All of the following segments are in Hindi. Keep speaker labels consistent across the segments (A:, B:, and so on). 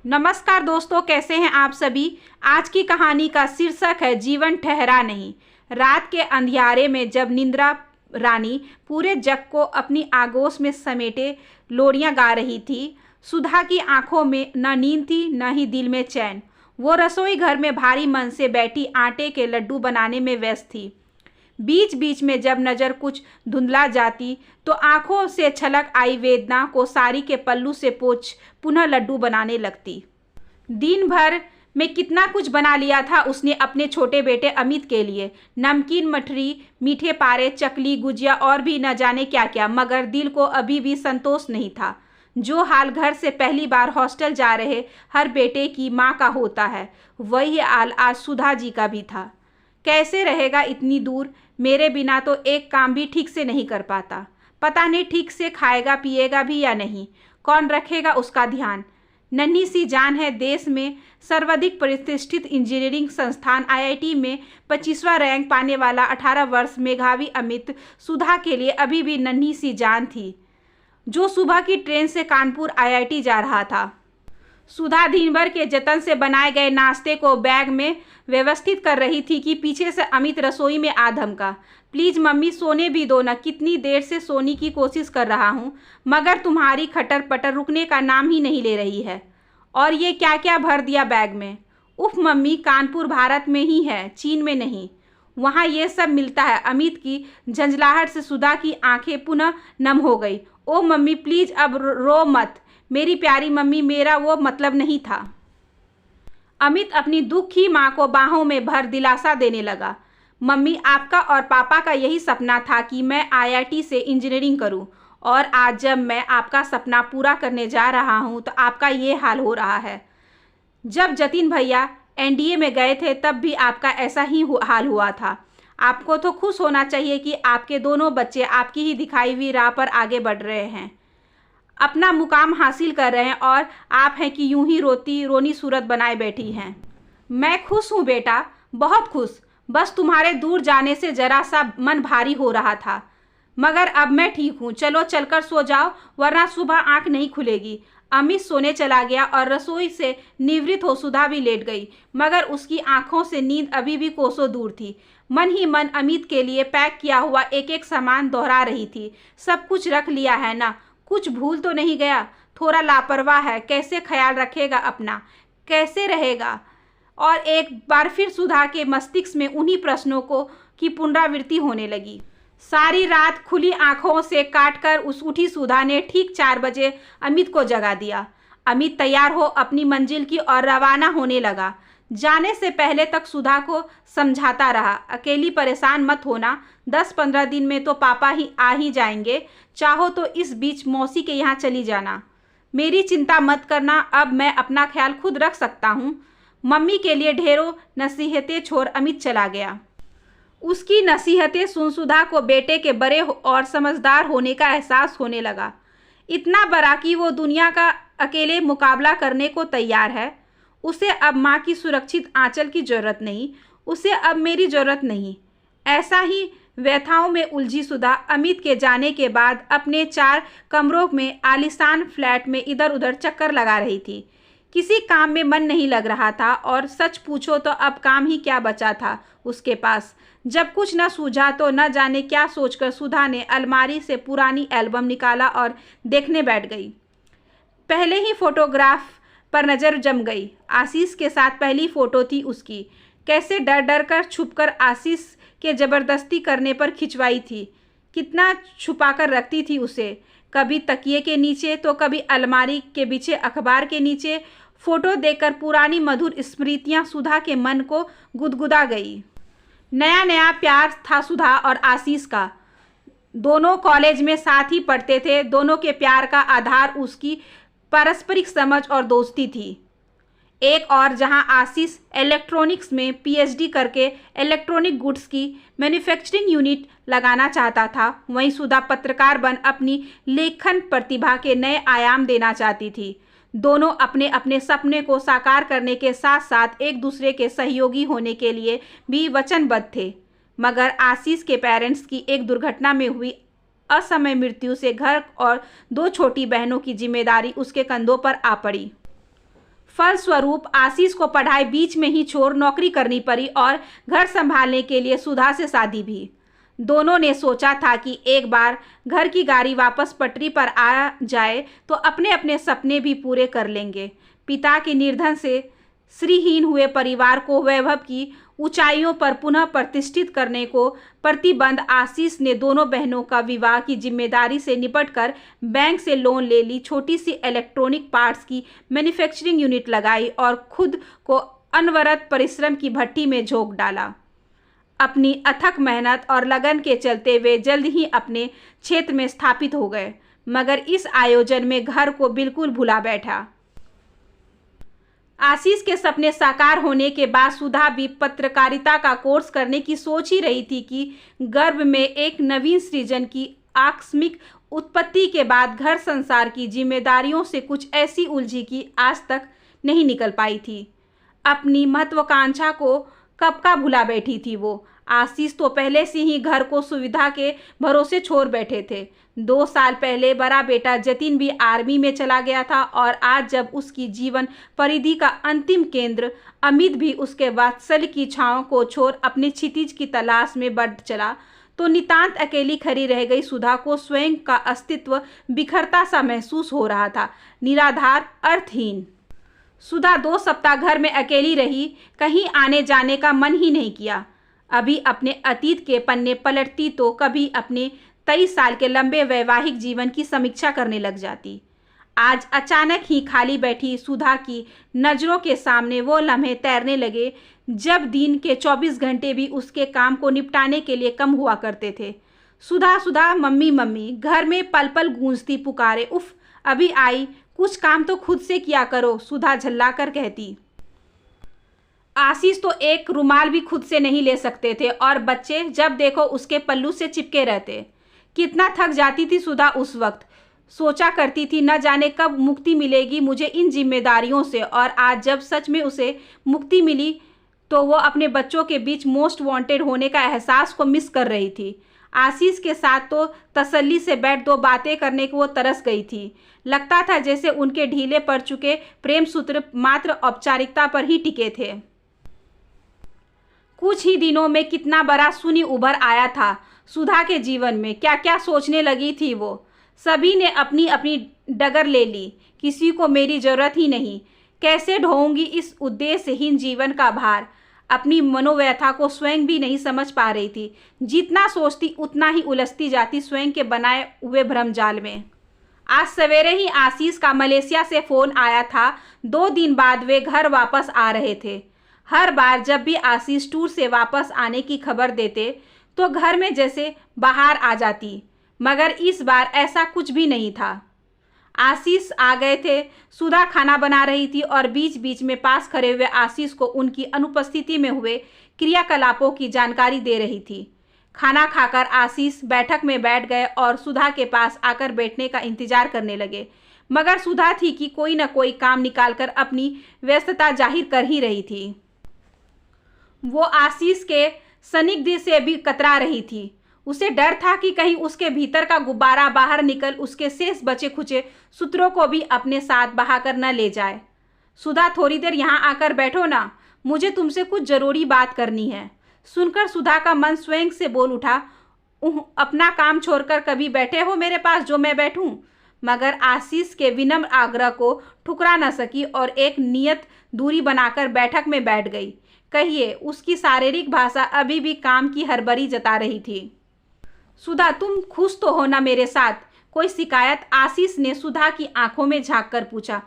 A: नमस्कार दोस्तों, कैसे हैं आप सभी। आज की कहानी का शीर्षक है जीवन ठहरा नहीं। रात के अंधियारे में जब निंद्रा रानी पूरे जग को अपनी आगोश में समेटे लोरियां गा रही थी, सुधा की आंखों में न नींद थी न ही दिल में चैन। वो रसोई घर में भारी मन से बैठी आटे के लड्डू बनाने में व्यस्त थी। बीच बीच में जब नज़र कुछ धुंधला जाती तो आंखों से छलक आई वेदना को साड़ी के पल्लू से पोंछ पुनः लड्डू बनाने लगती। दिन भर में कितना कुछ बना लिया था उसने अपने छोटे बेटे अमित के लिए। नमकीन मठरी, मीठे पारे, चकली, गुजिया और भी न जाने क्या क्या, मगर दिल को अभी भी संतोष नहीं था। जो हाल घर से पहली बार हॉस्टल जा रहे हर बेटे की माँ का होता है, वही हाल आज सुधा जी का भी था। कैसे रहेगा इतनी दूर, मेरे बिना तो एक काम भी ठीक से नहीं कर पाता। पता नहीं ठीक से खाएगा पिएगा भी या नहीं, कौन रखेगा उसका ध्यान। नन्ही सी जान है। देश में सर्वाधिक प्रतिष्ठित इंजीनियरिंग संस्थान आईआईटी में 25वां रैंक पाने वाला 18 वर्ष मेधावी अमित सुधा के लिए अभी भी नन्ही सी जान थी, जो सुबह की ट्रेन से कानपुर आईआईटी जा रहा था। सुधा दिन भर के जतन से बनाए गए नाश्ते को बैग में व्यवस्थित कर रही थी कि पीछे से अमित रसोई में आ धमका। प्लीज़ मम्मी, सोने भी दो ना, कितनी देर से सोने की कोशिश कर रहा हूँ, मगर तुम्हारी खटर पटर रुकने का नाम ही नहीं ले रही है। और ये क्या क्या भर दिया बैग में। उफ मम्मी, कानपुर भारत में ही है, चीन में नहीं। वहाँ ये सब मिलता है। अमित की झंझलाहट से सुधा की आंखें पुनः नम हो गई। ओ मम्मी प्लीज़, अब रो मत मेरी प्यारी मम्मी, मेरा वो मतलब नहीं था। अमित अपनी दुखी माँ को बाहों में भर दिलासा देने लगा। मम्मी, आपका और पापा का यही सपना था कि मैं आईआईटी से इंजीनियरिंग करूं, और आज जब मैं आपका सपना पूरा करने जा रहा हूं तो आपका ये हाल हो रहा है। जब जतिन भैया एनडीए में गए थे तब भी आपका ऐसा ही हाल हुआ था। आपको तो खुश होना चाहिए कि आपके दोनों बच्चे आपकी ही दिखाई हुई राह पर आगे बढ़ रहे हैं, अपना मुकाम हासिल कर रहे हैं, और आप हैं कि यूं ही रोती रोनी सूरत बनाए बैठी हैं। मैं खुश हूँ बेटा, बहुत खुश। बस तुम्हारे दूर जाने से जरा सा मन भारी हो रहा था, मगर अब मैं ठीक हूँ। चलो चलकर सो जाओ, वरना सुबह आंख नहीं खुलेगी। अमित सोने चला गया और रसोई से निवृत्त हो सुधा भी लेट गई, मगर उसकी आंखों से नींद अभी भी कोसों दूर थी। मन ही मन अमित के लिए पैक किया हुआ एक एक सामान दोहरा रही थी। सब कुछ रख लिया है ना, कुछ भूल तो नहीं गया। थोड़ा लापरवाह है, कैसे ख्याल रखेगा अपना, कैसे रहेगा। और एक बार फिर सुधा के मस्तिष्क में उन्हीं प्रश्नों की पुनरावृत्ति होने लगी। सारी रात खुली आंखों से काटकर उठी सुधा ने ठीक 4 बजे अमित को जगा दिया। अमित तैयार हो अपनी मंजिल की ओर रवाना होने लगा। जाने से पहले तक सुधा को समझाता रहा, अकेली परेशान मत होना, 10-15 दिन में तो पापा ही आ ही जाएंगे। चाहो तो इस बीच मौसी के यहाँ चली जाना। मेरी चिंता मत करना, अब मैं अपना ख्याल खुद रख सकता हूँ। मम्मी के लिए ढेरों नसीहतें छोड़ अमित चला गया। उसकी नसीहतें सुन सुधा को बेटे के बड़े और समझदार होने का एहसास होने लगा। इतना बड़ा कि वो दुनिया का अकेले मुकाबला करने को तैयार है। उसे अब माँ की सुरक्षित आंचल की ज़रूरत नहीं, उसे अब मेरी ज़रूरत नहीं। ऐसा ही व्यथाओं में उलझी सुधा अमित के जाने के बाद अपने 4 कमरों में आलीशान फ्लैट में इधर उधर चक्कर लगा रही थी। किसी काम में मन नहीं लग रहा था, और सच पूछो तो अब काम ही क्या बचा था उसके पास। जब कुछ न सूझा तो न जाने क्या सोचकर सुधा ने अलमारी से पुरानी एल्बम निकाला और देखने बैठ गई। पहले ही फोटोग्राफ पर नज़र जम गई। आशीष के साथ पहली फ़ोटो थी उसकी। कैसे डर डर कर छुपकर आशीष के ज़बरदस्ती करने पर खिंचवाई थी। कितना छुपा कर रखती थी उसे, कभी तकिए के नीचे तो कभी अलमारी के पीछे अखबार के नीचे। फ़ोटो देखकर पुरानी मधुर स्मृतियाँ सुधा के मन को गुदगुदा गई। नया नया प्यार था सुधा और आशीष का। दोनों कॉलेज में साथ ही पढ़ते थे। दोनों के प्यार का आधार उसकी पारस्परिक समझ और दोस्ती थी। एक और जहां आशीष इलेक्ट्रॉनिक्स में पीएचडी करके इलेक्ट्रॉनिक गुड्स की मैन्युफैक्चरिंग यूनिट लगाना चाहता था, वहीं सुधा पत्रकार बन अपनी लेखन प्रतिभा के नए आयाम देना चाहती थी। दोनों अपने अपने सपने को साकार करने के साथ साथ एक दूसरे के सहयोगी होने के लिए भी वचनबद्ध थे, मगर आशीष के पेरेंट्स की एक दुर्घटना में हुई असमय मृत्यु से घर और 2 छोटी बहनों की जिम्मेदारी उसके कंधों पर आ पड़ी। फलस्वरूप आशीष को पढ़ाई बीच में ही छोड़ नौकरी करनी पड़ी और घर संभालने के लिए सुधा से शादी भी। दोनों ने सोचा था कि एक बार घर की गाड़ी वापस पटरी पर आ जाए तो अपने अपने सपने भी पूरे कर लेंगे। पिता के निर्धन से श्रीहीन हुए परिवार को वैभव की ऊंचाइयों पर पुनः प्रतिष्ठित करने को प्रतिबंध आशीष ने दोनों बहनों का विवाह की जिम्मेदारी से निपटकर बैंक से लोन ले ली, छोटी सी इलेक्ट्रॉनिक पार्ट्स की मैन्युफैक्चरिंग यूनिट लगाई और खुद को अनवरत परिश्रम की भट्टी में झोंक डाला। अपनी अथक मेहनत और लगन के चलते वे जल्द ही अपने क्षेत्र में स्थापित हो गए, मगर इस आयोजन में घर को बिल्कुल भुला बैठा। आशीष के सपने साकार होने के बाद सुधा भी पत्रकारिता का कोर्स करने की सोच ही रही थी कि गर्भ में एक नवीन सृजन की आकस्मिक उत्पत्ति के बाद घर संसार की जिम्मेदारियों से कुछ ऐसी उलझी कि आज तक नहीं निकल पाई थी। अपनी महत्वाकांक्षा को कब का भुला बैठी थी वो। आशीष तो पहले से ही घर को सुविधा के भरोसे छोड़ बैठे थे। 2 साल पहले बड़ा बेटा जतिन भी आर्मी में चला गया था और आज जब उसकी जीवन परिधि का अंतिम केंद्र अमित भी उसके वात्सल्य की छांव को छोड़ अपने क्षितिज की तलाश में बढ़ चला, तो नितांत अकेली खड़ी रह गई सुधा को स्वयं का अस्तित्व बिखरता सा महसूस हो रहा था, निराधार, अर्थहीन। सुधा 2 सप्ताह घर में अकेली रही, कहीं आने जाने का मन ही नहीं किया। अभी अपने अतीत के पन्ने पलटती तो कभी अपने 23 साल के लंबे वैवाहिक जीवन की समीक्षा करने लग जाती। आज अचानक ही खाली बैठी सुधा की नज़रों के सामने वो लम्हे तैरने लगे जब दिन के 24 घंटे भी उसके काम को निपटाने के लिए कम हुआ करते थे। सुधा सुधा, मम्मी मम्मी, घर में पल पल गूंजती पुकारे। उफ, अभी आई, कुछ काम तो खुद से किया करो, सुधा झल्ला कर कहती। आशीष तो एक रुमाल भी खुद से नहीं ले सकते थे और बच्चे जब देखो उसके पल्लू से चिपके रहते। कितना थक जाती थी सुधा उस वक्त। सोचा करती थी न जाने कब मुक्ति मिलेगी मुझे इन जिम्मेदारियों से, और आज जब सच में उसे मुक्ति मिली तो वो अपने बच्चों के बीच मोस्ट वांटेड होने का एहसास को मिस कर रही थी। आशीष के साथ तो तसल्ली से बैठ 2 बातें करने को वो तरस गई थी। लगता था जैसे उनके ढीले पड़ चुके प्रेम सूत्र मात्र औपचारिकता पर ही टिके थे। कुछ ही दिनों में कितना बड़ा शून्य उभर आया था सुधा के जीवन में। क्या क्या सोचने लगी थी वो। सभी ने अपनी अपनी डगर ले ली, किसी को मेरी जरूरत ही नहीं। कैसे ढोऊंगी इस उद्देश्यहीन जीवन का भार। अपनी मनोव्यथा को स्वयं भी नहीं समझ पा रही थी। जितना सोचती उतना ही उलझती जाती स्वयं के बनाए हुए भ्रमजाल में। आज सवेरे ही आशीष का मलेशिया से फ़ोन आया था। 2 दिन बाद वे घर वापस आ रहे थे। हर बार जब भी आशीष टूर से वापस आने की खबर देते तो घर में जैसे बाहर आ जाती, मगर इस बार ऐसा कुछ भी नहीं था। आशीष आ गए थे। सुधा खाना बना रही थी और बीच बीच में पास खड़े हुए आशीष को उनकी अनुपस्थिति में हुए क्रियाकलापों की जानकारी दे रही थी। खाना खाकर आशीष बैठक में बैठ गए और सुधा के पास आकर बैठने का इंतजार करने लगे, मगर सुधा थी कि कोई न कोई काम निकालकर अपनी व्यस्तता जाहिर कर ही रही थी। वो आशीष के सानिध्य से भी कतरा रही थी। उसे डर था कि कहीं उसके भीतर का गुब्बारा बाहर निकल उसके शेष बचे खुचे सूत्रों को भी अपने साथ बहाकर न ले जाए। सुधा, थोड़ी देर यहाँ आकर बैठो ना, मुझे तुमसे कुछ ज़रूरी बात करनी है। सुनकर सुधा का मन स्वयं से बोल उठा, अपना काम छोड़कर कभी बैठे हो मेरे पास जो मैं बैठूं? मगर आशीष के विनम्र आग्रह को ठुकरा न सकी और एक नियत दूरी बनाकर बैठक में बैठ गई। कहिए। उसकी शारीरिक भाषा अभी भी काम की हड़बड़ी जता रही थी। सुधा, तुम खुश तो हो ना मेरे साथ? कोई शिकायत? आशीष ने सुधा की आंखों में झांक कर पूछा।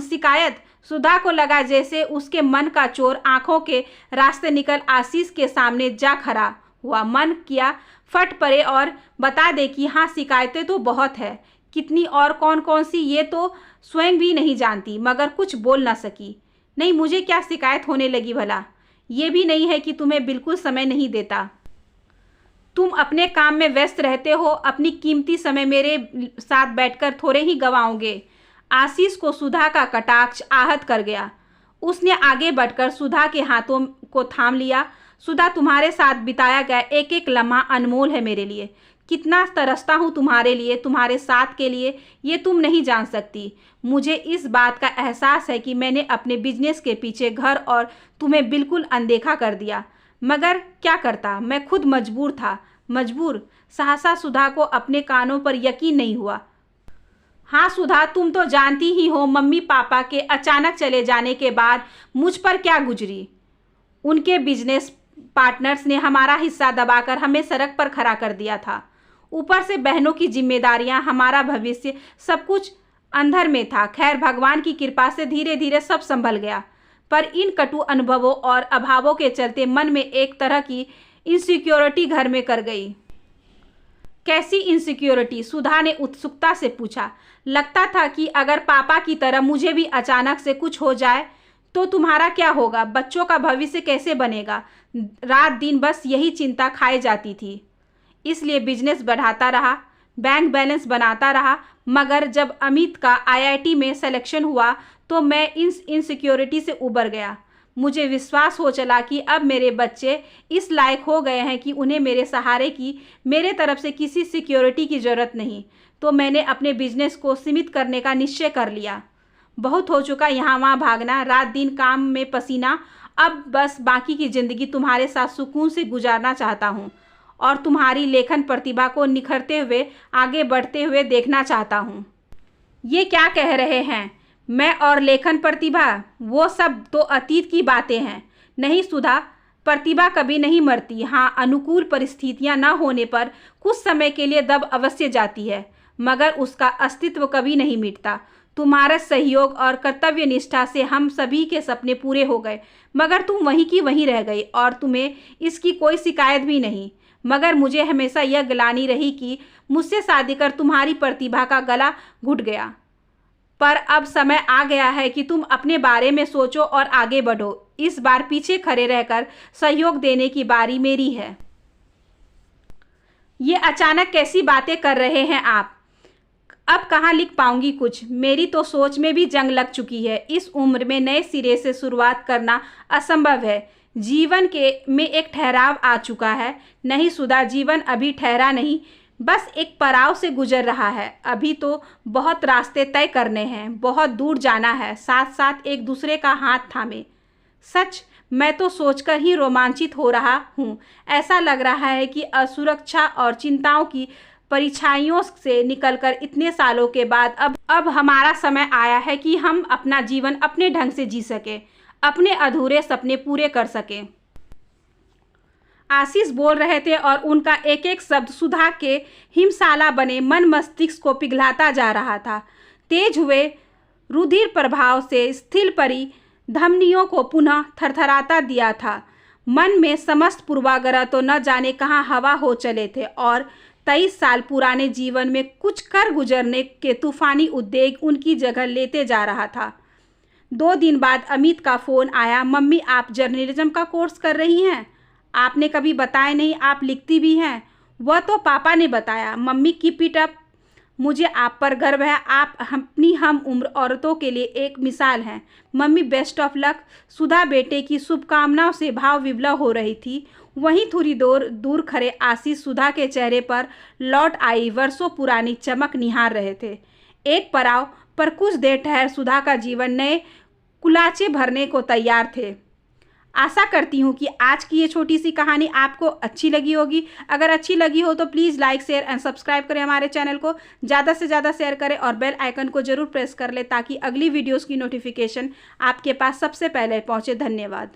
A: शिकायत? सुधा को लगा जैसे उसके मन का चोर आंखों के रास्ते निकल आशीष के सामने जा खड़ा हुआ। मन किया फट पड़े और बता दे कि हाँ, शिकायतें तो बहुत है। कितनी और कौन कौन सी ये तो स्वयं भी नहीं जानती, मगर कुछ बोल ना सकी। नहीं, मुझे क्या शिकायत होने लगी भला? ये भी नहीं है कि तुम्हें बिल्कुल समय नहीं देता। तुम अपने काम में व्यस्त रहते हो, अपनी कीमती समय मेरे साथ बैठकर थोड़े ही गंवाओगे। आशीष को सुधा का कटाक्ष आहत कर गया। उसने आगे बढ़कर सुधा के हाथों को थाम लिया। सुधा, तुम्हारे साथ बिताया गया एक एक लम्हा अनमोल है मेरे लिए। कितना तरसता हूँ तुम्हारे लिए, तुम्हारे साथ के लिए, ये तुम नहीं जान सकती। मुझे इस बात का एहसास है कि मैंने अपने बिजनेस के पीछे घर और तुम्हें बिल्कुल अनदेखा कर दिया, मगर क्या करता, मैं खुद मजबूर था। मजबूर? सहसा सुधा को अपने कानों पर यकीन नहीं हुआ। हाँ सुधा, तुम तो जानती ही हो मम्मी पापा के अचानक चले जाने के बाद मुझ पर क्या गुजरी। उनके बिजनेस पार्टनर्स ने हमारा हिस्सा दबाकर हमें सड़क पर खड़ा कर दिया था। ऊपर से बहनों की जिम्मेदारियां, हमारा भविष्य, सब कुछ अंधर में था। खैर, भगवान की कृपा से धीरे धीरे सब संभल गया, पर इन कटु अनुभवों और अभावों के चलते मन में एक तरह की इनसिक्योरिटी घर में कर गई। कैसी इनसिक्योरिटी? सुधा ने उत्सुकता से पूछा। लगता था कि अगर पापा की तरह मुझे भी अचानक से कुछ हो जाए तो तुम्हारा क्या होगा, बच्चों का भविष्य कैसे बनेगा। रात दिन बस यही चिंता खाए जाती थी। इसलिए बिजनेस बढ़ाता रहा, बैंक बैलेंस बनाता रहा, मगर जब अमित का IIT में सिलेक्शन हुआ तो मैं इस इनसिक्योरिटी से उबर गया। मुझे विश्वास हो चला कि अब मेरे बच्चे इस लायक हो गए हैं कि उन्हें मेरे सहारे की, मेरे तरफ से किसी सिक्योरिटी की ज़रूरत नहीं। तो मैंने अपने बिजनेस को सीमित करने का निश्चय कर लिया। बहुत हो चुका यहाँ वहाँ भागना, रात दिन काम में पसीना। अब बस बाकी की ज़िंदगी तुम्हारे साथ सुकून से गुजारना चाहता हूँ और तुम्हारी लेखन प्रतिभा को निखरते हुए, आगे बढ़ते हुए देखना चाहता हूँ। ये क्या कह रहे हैं? मैं और लेखन प्रतिभा? वो सब तो अतीत की बातें हैं। नहीं सुधा, प्रतिभा कभी नहीं मरती। हाँ, अनुकूल परिस्थितियाँ न होने पर कुछ समय के लिए दब अवश्य जाती है, मगर उसका अस्तित्व कभी नहीं मिटता। तुम्हारे सहयोग और कर्तव्य निष्ठा से हम सभी के सपने पूरे हो गए, मगर तुम वहीं की वहीं रह गई और तुम्हें इसकी कोई शिकायत भी नहीं। मगर मुझे हमेशा यह ग्लानि रही कि मुझसे शादी कर तुम्हारी प्रतिभा का गला घुट गया। पर अब समय आ गया है कि तुम अपने बारे में सोचो और आगे बढ़ो। इस बार पीछे खड़े रहकर सहयोग देने की बारी मेरी है। ये अचानक कैसी बातें कर रहे हैं आप? अब कहाँ लिख पाऊंगी कुछ, मेरी तो सोच में भी जंग लग चुकी है। इस उम्र में नए सिरे से शुरुआत करना असंभव है। जीवन के में एक ठहराव आ चुका है। नहीं सुधा, जीवन अभी ठहरा नहीं, बस एक पड़ाव से गुजर रहा है। अभी तो बहुत रास्ते तय करने हैं, बहुत दूर जाना है, साथ साथ एक दूसरे का हाथ थामे। सच, मैं तो सोचकर ही रोमांचित हो रहा हूँ। ऐसा लग रहा है कि असुरक्षा और चिंताओं की परिछाइयों से निकलकर इतने सालों के बाद अब हमारा समय आया है कि हम अपना जीवन अपने ढंग से जी सके, अपने अधूरे सपने पूरे कर सके। आशीष बोल रहे थे और उनका एक एक शब्द सुधा के हिमसाला बने मन मस्तिष्क को पिघलाता जा रहा था। तेज हुए रुधिर प्रभाव से स्थिर परी धमनियों को पुनः थरथराता दिया था। मन में समस्त पूर्वाग्रह तो न जाने कहाँ हवा हो चले थे और 23 साल पुराने जीवन में कुछ कर गुजरने के तूफानी उद्वेग उनकी जगह लेते जा रहा था। 2 दिन बाद अमित का फ़ोन आया। मम्मी, आप जर्नलिज्म का कोर्स कर रही हैं? आपने कभी बताया नहीं, आप लिखती भी हैं। वह तो पापा ने बताया। मम्मी, कीप इट अप, मुझे आप पर गर्व है। आप अपनी हम उम्र औरतों के लिए एक मिसाल हैं। Mummy, best of luck. Sudha बेटे की शुभकामनाओं से भाव विवल हो रही थी। वहीं थोड़ी दूर खड़े आशीष सुधा के चेहरे पर लौट आई वर्षों पुरानी चमक निहार रहे थे। एक पड़ाव पर कुछ देर ठहर सुधा का जीवन नए कुलाचे भरने को तैयार थे। आशा करती हूँ कि आज की ये छोटी सी कहानी आपको अच्छी लगी होगी। अगर अच्छी लगी हो तो please like, share and subscribe करें हमारे चैनल को, ज़्यादा से ज़्यादा शेयर करें और बेल आइकन को ज़रूर प्रेस कर लें ताकि अगली वीडियोस की नोटिफिकेशन आपके पास सबसे पहले पहुँचे। धन्यवाद।